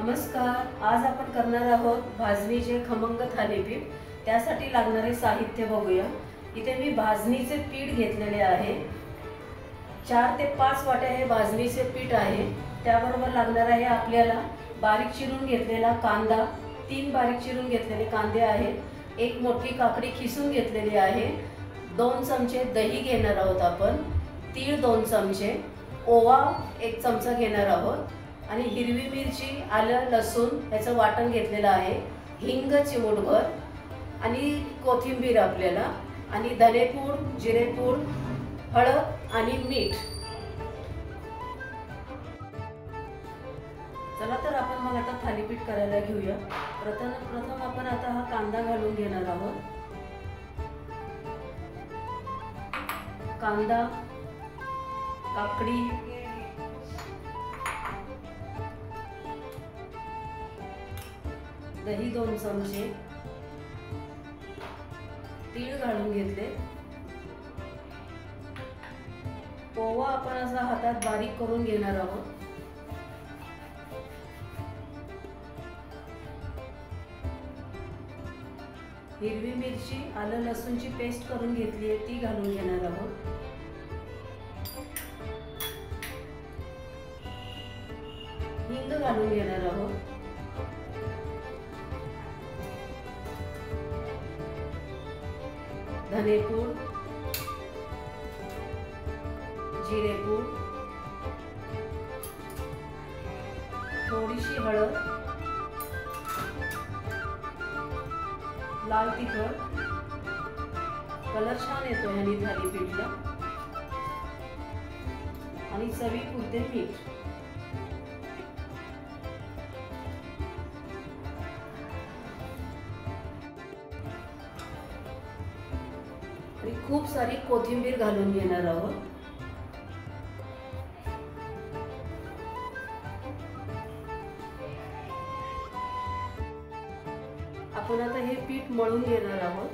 नमस्कार. आज आपण करणार आहोत भाजणीचे खमंग थालीपीठ. त्यासाठी लागणारे साहित्य बघूया. इथे मी भाजणीचे पीठ घेतलेले आहे. 4 ते 5 वाट्या हे भाजणीचे पीठ आहे. त्याबरोबर लागणार आहे आपल्याला बारीक चिरून घेतलेला कांदा, 3 बारीक चिरून घेतलेले कांदे आहेत, 1 मोठी काकडी खिसून घेतलेली आहे, 2 चमचे दही घेणार आहोत आपण, तीळ 2 चमचे, ओवा 1 चमचा घेणार आहोत आणि हिरवी मिरची, आलं, लसूण याचं वाटण घेतलेलं आहे, हिंग चिमूटभर आणि कोथिंबीर आपल्याला आणि धनेपूड, जिरेपूड, हळद आणि मीठ. चला तर आपण मग आता थालीपीठ करायला घेऊया. प्रथम आपण आता हा कांदा घालून घेणार आहोत. कांदा, काकडी, दही 2 चमचे, तीळ घालून घेतले, ओवा आपण असा हातात बारीक करून घेणार आहोत, हिरवी मिरची, आलं लसूणची पेस्ट करून घेतली आहे ती घालून घेणार आहोत, हिंग घालून घेणार आहोत, धनेपूड, जिरेपूड, थोडीशी हळद, लाल तिखट, कलर छान येतो ह्यानी थालीपीठला, आणि चवीपुरते मीठ. आणि खूप सारी कोथिंबीर घालून घेणार आहोत. आपण आता हे पीठ मळून घेणार आहोत.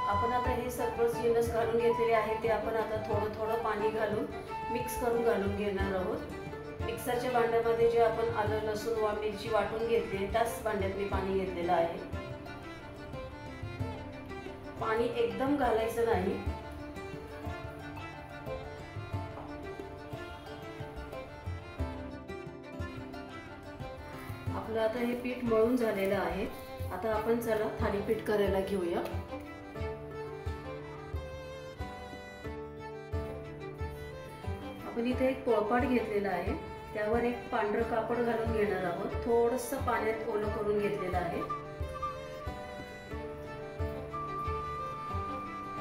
आपण आता हे सर्व जिन्नस घालून घेतलेले आहे ते आपण आता थोडं थोडं पाणी घालून मिक्स करून घालून घेणार आहोत. मिक्सरच्या भांड्यामध्ये जे आपण आलं लसूण व मिरची वाटून घेतली त्याच भांड्यात मी पाणी घेतलेलं आहे. पाणी एकदम घालायचं नाही. आपलं आता हे पीठ मळून झालेलं आहे. आता आपण चला थालीपीठ करायला घेऊया. आपण इथे एक पोळपाट घेतलेला आहे. त्यावर एक पांढरं कापड घालून घेणार आहोत. थोडंसं पाण्यात ओलं करून घेतलेलं आहे.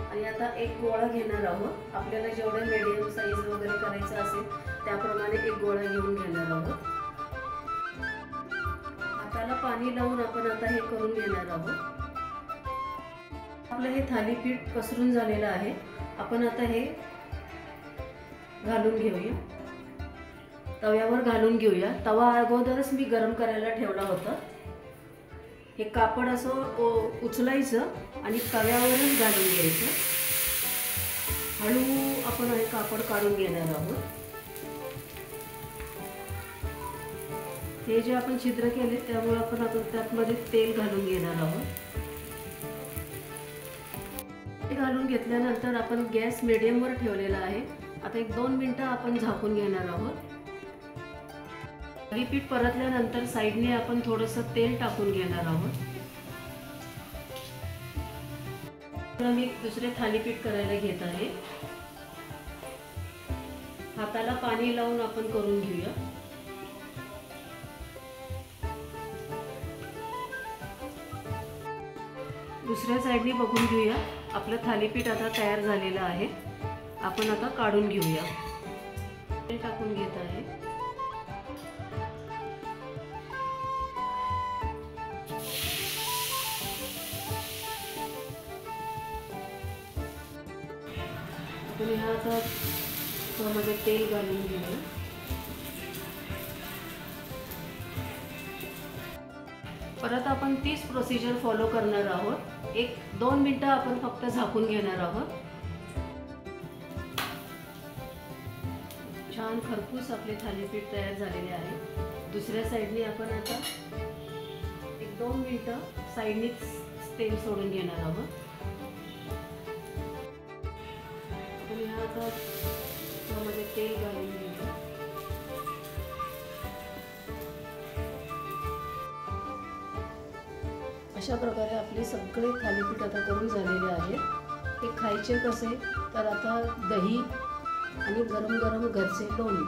आणि आता एक गोळा घेणार आहोत. आपल्याला जेवढे मीडियम साईज वगैरे करायचं असेल त्याप्रमाणे एक गोळा घेऊन घेणार आहोत. हाताला पाणी लावून आपण आता हे करून घेणार आहोत. आपलं हे थालीपीठ पसरून झालेलं आहे. आपण आता हे घालून घेऊया. तव्यावर घालून घेऊया. तवा अगोदरच मी गरम करायला ठेवला होता. हे कापड असं उचलायचं आणि तव्यावरच घालून घ्यायचं. हळू आपण हे कापड काढून घेणार आहोत. हे जे आपण छिद्र केले त्यामुळे आपण आता त्यामध्ये तेल घालून घेणार आहोत. ते घालून घेतल्यानंतर आपण गॅस मीडियम वर ठेवलेला आहे. आता 1-2 मिनिटं आपण झाकून घेणार आहोत. थालीपीठ परतल्यानंतर साईडने आपण थोडंसं तेल टाकून घेणार आहोत. मी दुसरे थालीपीठ करायला घेत आहे. हाताला पाणी लावून आपण करून घेऊया. दुसऱ्या साईडने बघून घेऊया. आपलं थालीपीठ आता तयार झालेलं आहे. आपण आता काढून घेऊया. तेल टाकून घेत आहे. आपण ह्या आता त्यामध्ये तेल घालून घेऊया. परत आपण तीच प्रोसिजर फॉलो करणार आहोत. 1-2 मिनिटं आपण फक्त झाकून घेणार आहोत. छान खरपूस आपले थालीपीठ तयार झालेले आहे। दुसऱ्या साईडने आपण आता 1-2 मिनिटं साईडनीच तेल सोडून घेणार आहोत। आपण ह्या आता त्यामध्ये तेल घालून घेऊया। अशा प्रकारे आपले सगळे थालीपीठ आता करून झालेले आहेत। हे खायचे कसे तर आता दही आणि गरम गरम घरचे लोणी